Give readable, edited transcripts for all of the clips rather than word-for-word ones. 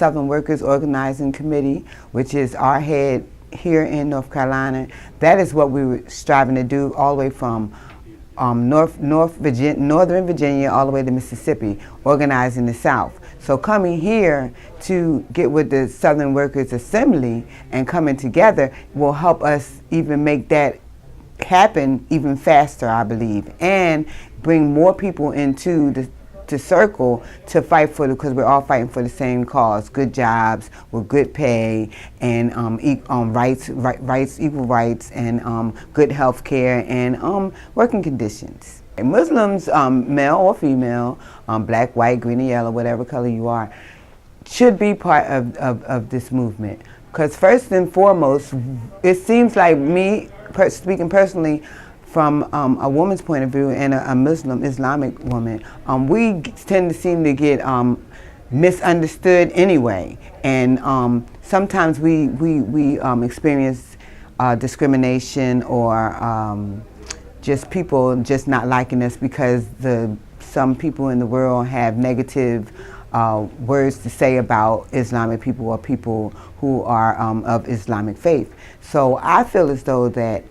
Southern Workers Organizing Committee, which is our head here in North Carolina. That is what we were striving to do all the way from Northern Virginia all the way to Mississippi, organizing the South. So coming here to get with the Southern Workers Assembly and coming together will help us even make that happen even faster, I believe, and bring more people into the circle to fight for because we're all fighting for the same cause: good jobs with good pay and equal rights, and good health care and working conditions. And Muslims, male or female, black, white, green, or yellow, whatever color you are, should be part of this movement. Because first and foremost, it seems like me, speaking personally, from a woman's point of view and a Muslim, Islamic woman, we tend to seem to get misunderstood anyway. And sometimes we experience discrimination or just people just not liking us because some people in the world have negative words to say about Islamic people or people who are of Islamic faith. So I feel as though that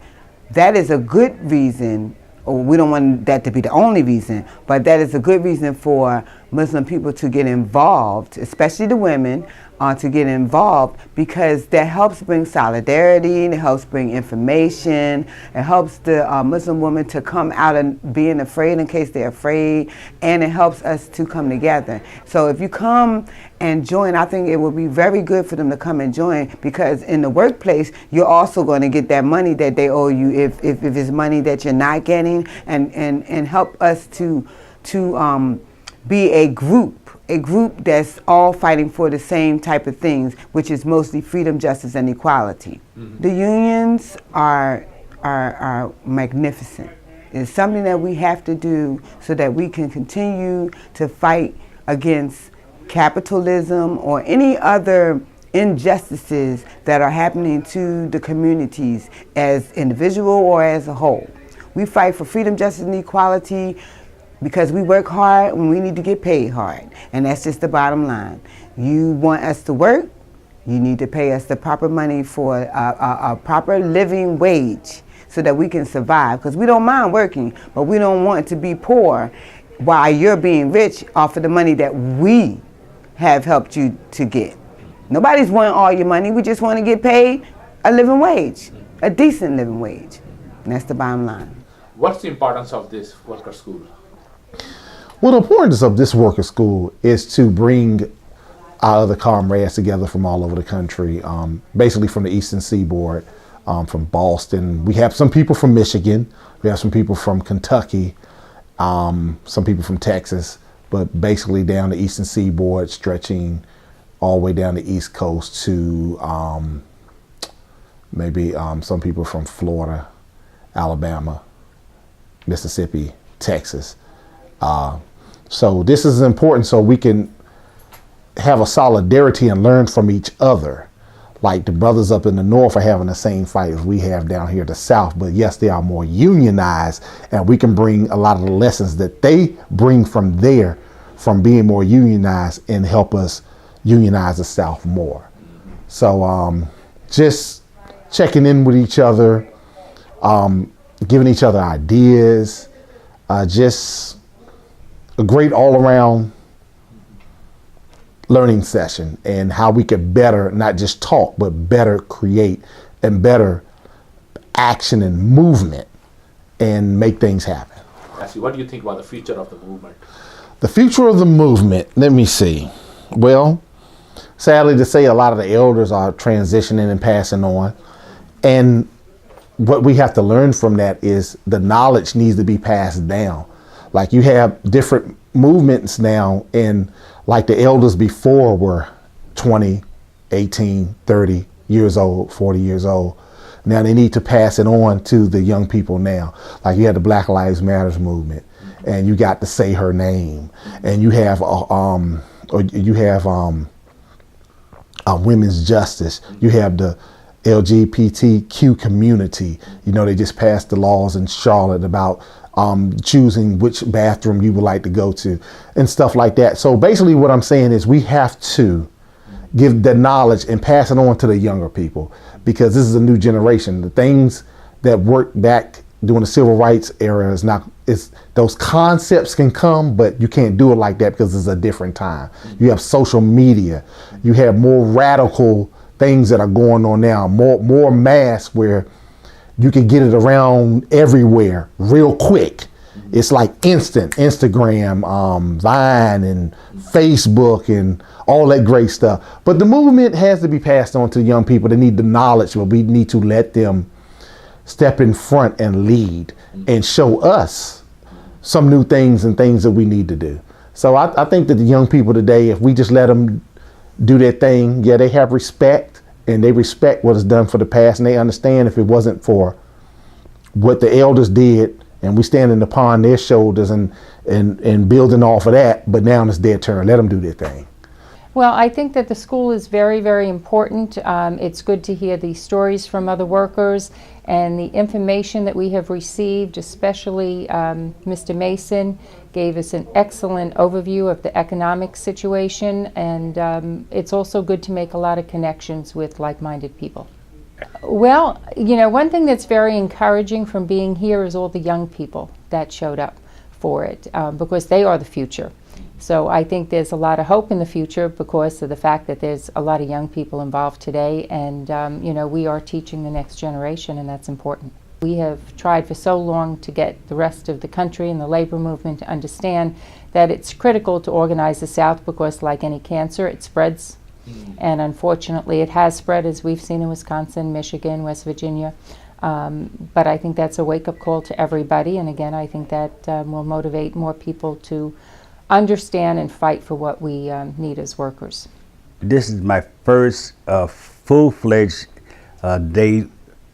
is a good reason, or we don't want that to be the only reason, but that is a good reason for Muslim people to get involved, especially the women, to get involved, because that helps bring solidarity, it helps bring information, it helps the Muslim woman to come out and being afraid in case they're afraid, and it helps us to come together. So if you come and join, I think it would be very good for them to come and join, because in the workplace, you're also going to get that money that they owe you if it's money that you're not getting, and help us to be a group that's all fighting for the same type of things, which is mostly freedom, justice, and equality. Mm-hmm. The unions are magnificent. It's something that we have to do so that we can continue to fight against capitalism or any other injustices that are happening to the communities as individual or as a whole. We fight for freedom, justice, and equality because we work hard and we need to get paid hard. And that's just the bottom line. You want us to work, you need to pay us the proper money for a proper living wage so that we can survive. Because we don't mind working, but we don't want to be poor while you're being rich off of the money that we have helped you to get. Nobody's wanting all your money, we just want to get paid a living wage, a decent living wage. And that's the bottom line. What's the importance of this worker school? Well, the importance of this worker school is to bring our other comrades together from all over the country, basically from the Eastern Seaboard, from Boston. We have some people from Michigan, we have some people from Kentucky, some people from Texas, but basically down the Eastern Seaboard, stretching all the way down the East Coast to maybe some people from Florida, Alabama, Mississippi, Texas. So this is important so we can have a solidarity and learn from each other. Like the brothers up in the north are having the same fight as we have down here in the south, but yes, they are more unionized, and we can bring a lot of the lessons that they bring from there, from being more unionized, and help us unionize the south more. So just checking in with each other, giving each other ideas, just a great all-around learning session, and how we could better not just talk, but better create and better action and movement and make things happen. Actually, what do you think about the future of the movement? The future of the movement, let me see. Well, sadly to say, a lot of the elders are transitioning and passing on. And what we have to learn from that is the knowledge needs to be passed down. Like you have different movements now, and like the elders before were 20, 18, 30 years old, 40 years old. Now they need to pass it on to the young people now. Like you had the Black Lives Matters movement, and you got to say her name, and you have women's justice. You have the LGBTQ community. You know, they just passed the laws in Charlotte about choosing which bathroom you would like to go to and stuff like that. So basically what I'm saying is we have to give that knowledge and pass it on to the younger people, because this is a new generation. The things that worked back during the civil rights era is not, it's, those concepts can come, but you can't do it like that because it's a different time. You have social media, you have more radical things that are going on now, more mass, where you can get it around everywhere real quick. It's like instant. Instagram, Vine, and Facebook, and all that great stuff. But the movement has to be passed on to the young people. They need the knowledge, but we need to let them step in front and lead and show us some new things and things that we need to do. So I think that the young people today, if we just let them do their thing, yeah, they have respect, and they respect what is done for the past, and they understand if it wasn't for what the elders did, and we standing upon their shoulders and building off of that, but now it's their turn. Let them do their thing. Well, I think that the school is very, very important. It's good to hear these stories from other workers and the information that we have received, especially Mr. Mason gave us an excellent overview of the economic situation, and it's also good to make a lot of connections with like-minded people. Well, you know, one thing that's very encouraging from being here is all the young people that showed up for it, because they are the future. So I think there's a lot of hope in the future because of the fact that there's a lot of young people involved today, and you know, we are teaching the next generation, and that's important. We have tried for so long to get the rest of the country and the labor movement to understand that it's critical to organize the South, because like any cancer, it spreads. And unfortunately it has spread, as we've seen in Wisconsin, Michigan, West Virginia. But I think that's a wake-up call to everybody, and again, I think that will motivate more people to understand and fight for what we need as workers. This is my first full-fledged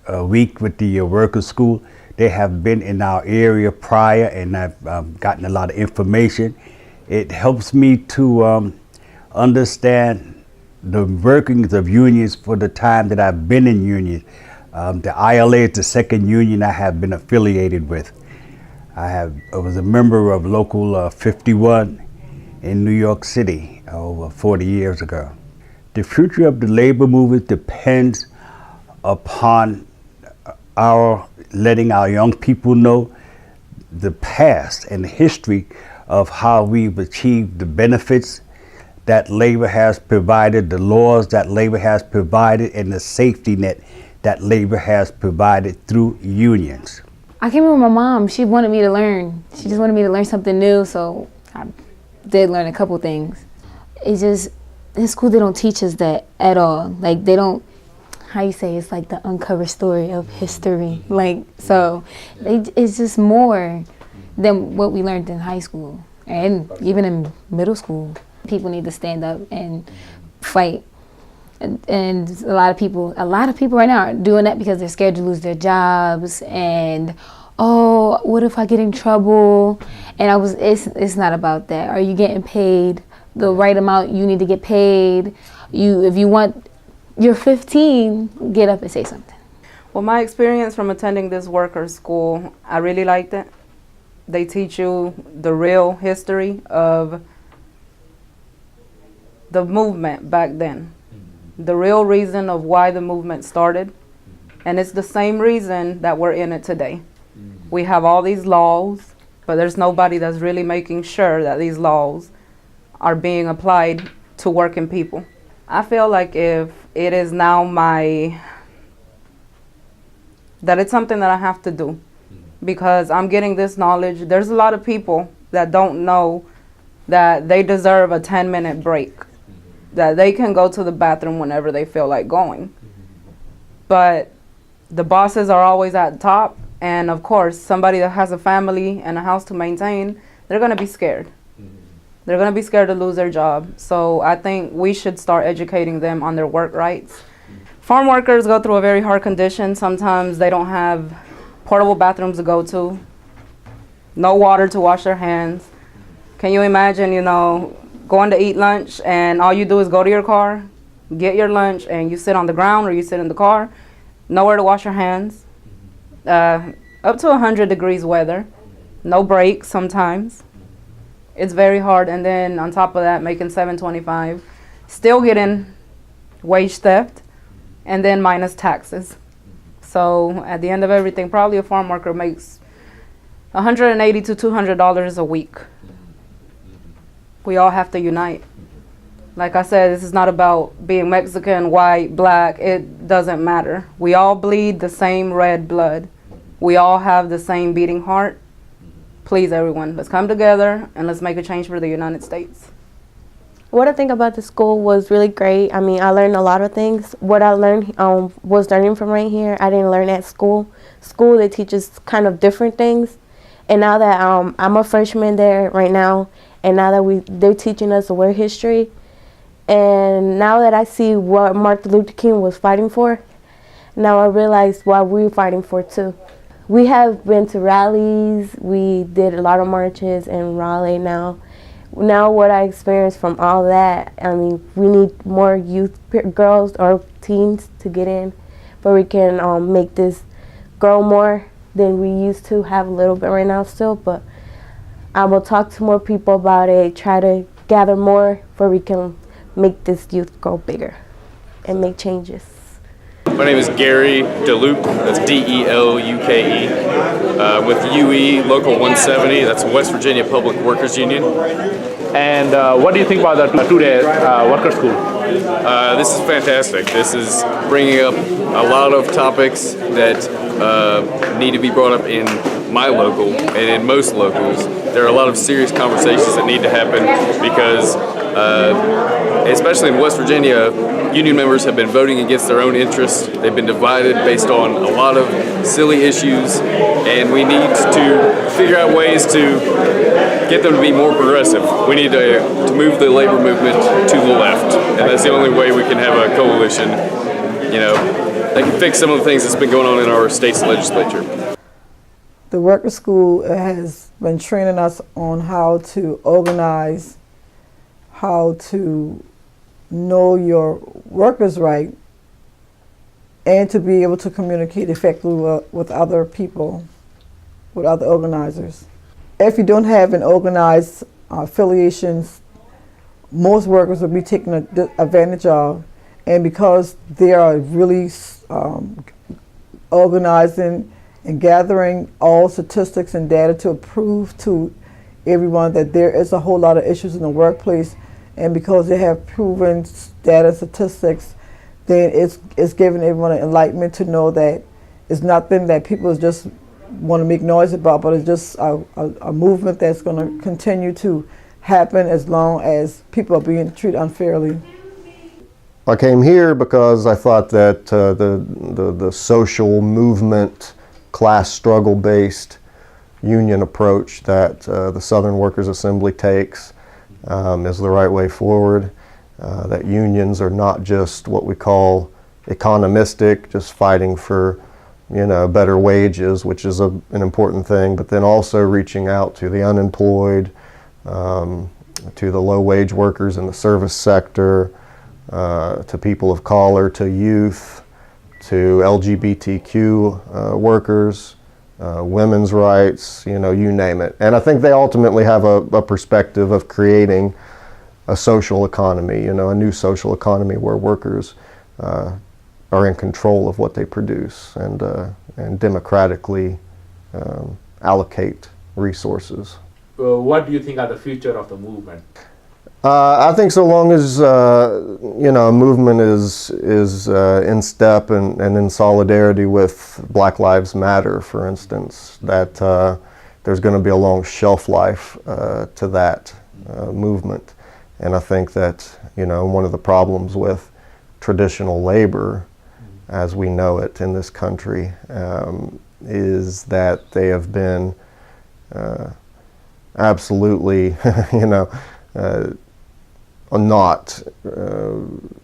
week with the workers' school. They have been in our area prior, and I've gotten a lot of information. It helps me to understand the workings of unions for the time that I've been in unions. The ILA is the second union I have been affiliated with. I was a member of Local 51 in New York City over 40 years ago. The future of the labor movement depends upon our letting our young people know the past and the history of how we've achieved the benefits that labor has provided, the laws that labor has provided, and the safety net that labor has provided through unions. I came in with my mom. She wanted me to learn. She just wanted me to learn something new, so I did learn a couple things. It's just, in school they don't teach us that at all. Like, they don't, how you say, it's like the uncovered story of history. Like, so it's just more than what we learned in high school and even in middle school. People need to stand up and fight. And a lot of people right now are doing that because they're scared to lose their jobs, and oh, what if I get in trouble? And it's not about that. Are you getting paid the right amount you need to get paid? If you want, you're 15, get up and say something. Well, my experience from attending this workers' school, I really liked it. They teach you the real history of the movement back then. The real reason of why the movement started, and it's the same reason that we're in it today. We have all these laws, but there's nobody that's really making sure that these laws are being applied to working people. I feel like if it is now that it's something that I have to do, because I'm getting this knowledge. There's a lot of people that don't know that they deserve a 10-minute break, that they can go to the bathroom whenever they feel like going. But the bosses are always at the top, and of course, somebody that has a family and a house to maintain, they're gonna be scared. They're gonna be scared to lose their job. So I think we should start educating them on their work rights. Farm workers go through a very hard condition. Sometimes they don't have portable bathrooms to go to, no water to wash their hands. Can you imagine, going to eat lunch and all you do is go to your car, get your lunch, and you sit on the ground or you sit in the car, nowhere to wash your hands, up to 100 degrees weather, no breaks sometimes. It's very hard, and then on top of that, making $7.25, still getting wage theft, and then minus taxes. So at the end of everything, probably a farm worker makes $180 to $200 a week. We all have to unite. Like I said, this is not about being Mexican, white, black. It doesn't matter. We all bleed the same red blood. We all have the same beating heart. Please, everyone, let's come together and let's make a change for the United States. What I think about the school was really great. I mean, I learned a lot of things. What I learned was learning from right here. I didn't learn at school. School, they teach us kind of different things. And now that I'm a freshman there right now, and now that they're teaching us world history, and now that I see what Martin Luther King was fighting for, now I realize what we're fighting for too. We have been to rallies. We did a lot of marches in Raleigh now. Now what I experienced from all that, I mean, we need more youth girls or teens to get in, but we can make this grow more than we used to have a little bit right now still, but I will talk to more people about it, try to gather more where we can make this youth grow bigger and make changes. My name is Gary DeLuke, that's D-E-L-U-K-E, with UE Local 170, that's West Virginia Public Workers Union. And what do you think about the two-day worker school? This is fantastic. This is bringing up a lot of topics that need to be brought up in my local and in most locals. There are a lot of serious conversations that need to happen because, especially in West Virginia, union members have been voting against their own interests. They've been divided based on a lot of silly issues, and we need to figure out ways to get them to be more progressive. We need to move the labor movement to the left, and that's the only way we can have a coalition, you know, that can fix some of the things that's been going on in our state's legislature. The worker school has been training us on how to organize, how to know your workers' right, and to be able to communicate effectively with other people, with other organizers. If you don't have an organized affiliations, most workers will be taken advantage of, and because they are really organizing and gathering all statistics and data to prove to everyone that there is a whole lot of issues in the workplace, and because they have proven data and statistics, then it's giving everyone an enlightenment to know that it's nothing that people just want to make noise about, but it's just a movement that's going to continue to happen as long as people are being treated unfairly. I came here because I thought that the social movement, class struggle-based union approach that the Southern Workers Assembly takes is the right way forward. That unions are not just what we call economistic, just fighting for, you know, better wages, which is an important thing, but then also reaching out to the unemployed, to the low-wage workers in the service sector, to people of color, to youth, to LGBTQ workers, women's rights, you know, you name it. And I think they ultimately have a perspective of creating a social economy, you know, a new social economy where workers are in control of what they produce and democratically allocate resources. What do you think are the future of the movement? I think so long as you know, a movement is in step and in solidarity with Black Lives Matter, for instance, that there's going to be a long shelf life to that movement. And I think that, you know, one of the problems with traditional labor, as we know it in this country, is that they have been absolutely, you know, not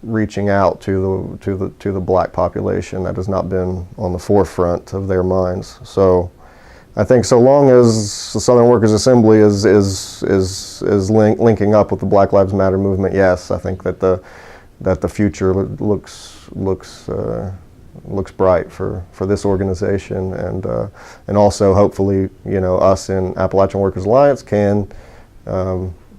reaching out to the black population. That has not been on the forefront of their minds. So I think so long as the Southern Workers Assembly is linking up with the Black Lives Matter movement, yes, I think that the future looks bright for this organization, and also hopefully, you know, us in Appalachian Workers Alliance can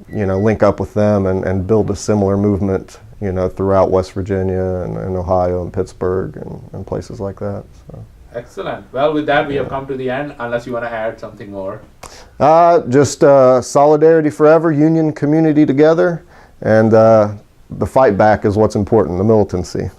you know, link up with them and build a similar movement you know, throughout West Virginia and Ohio and Pittsburgh and places like that. So. Excellent. Well, with that, we have come to the end, unless you want to add something more. Just solidarity forever, union, community together, and the fight back is what's important, the militancy.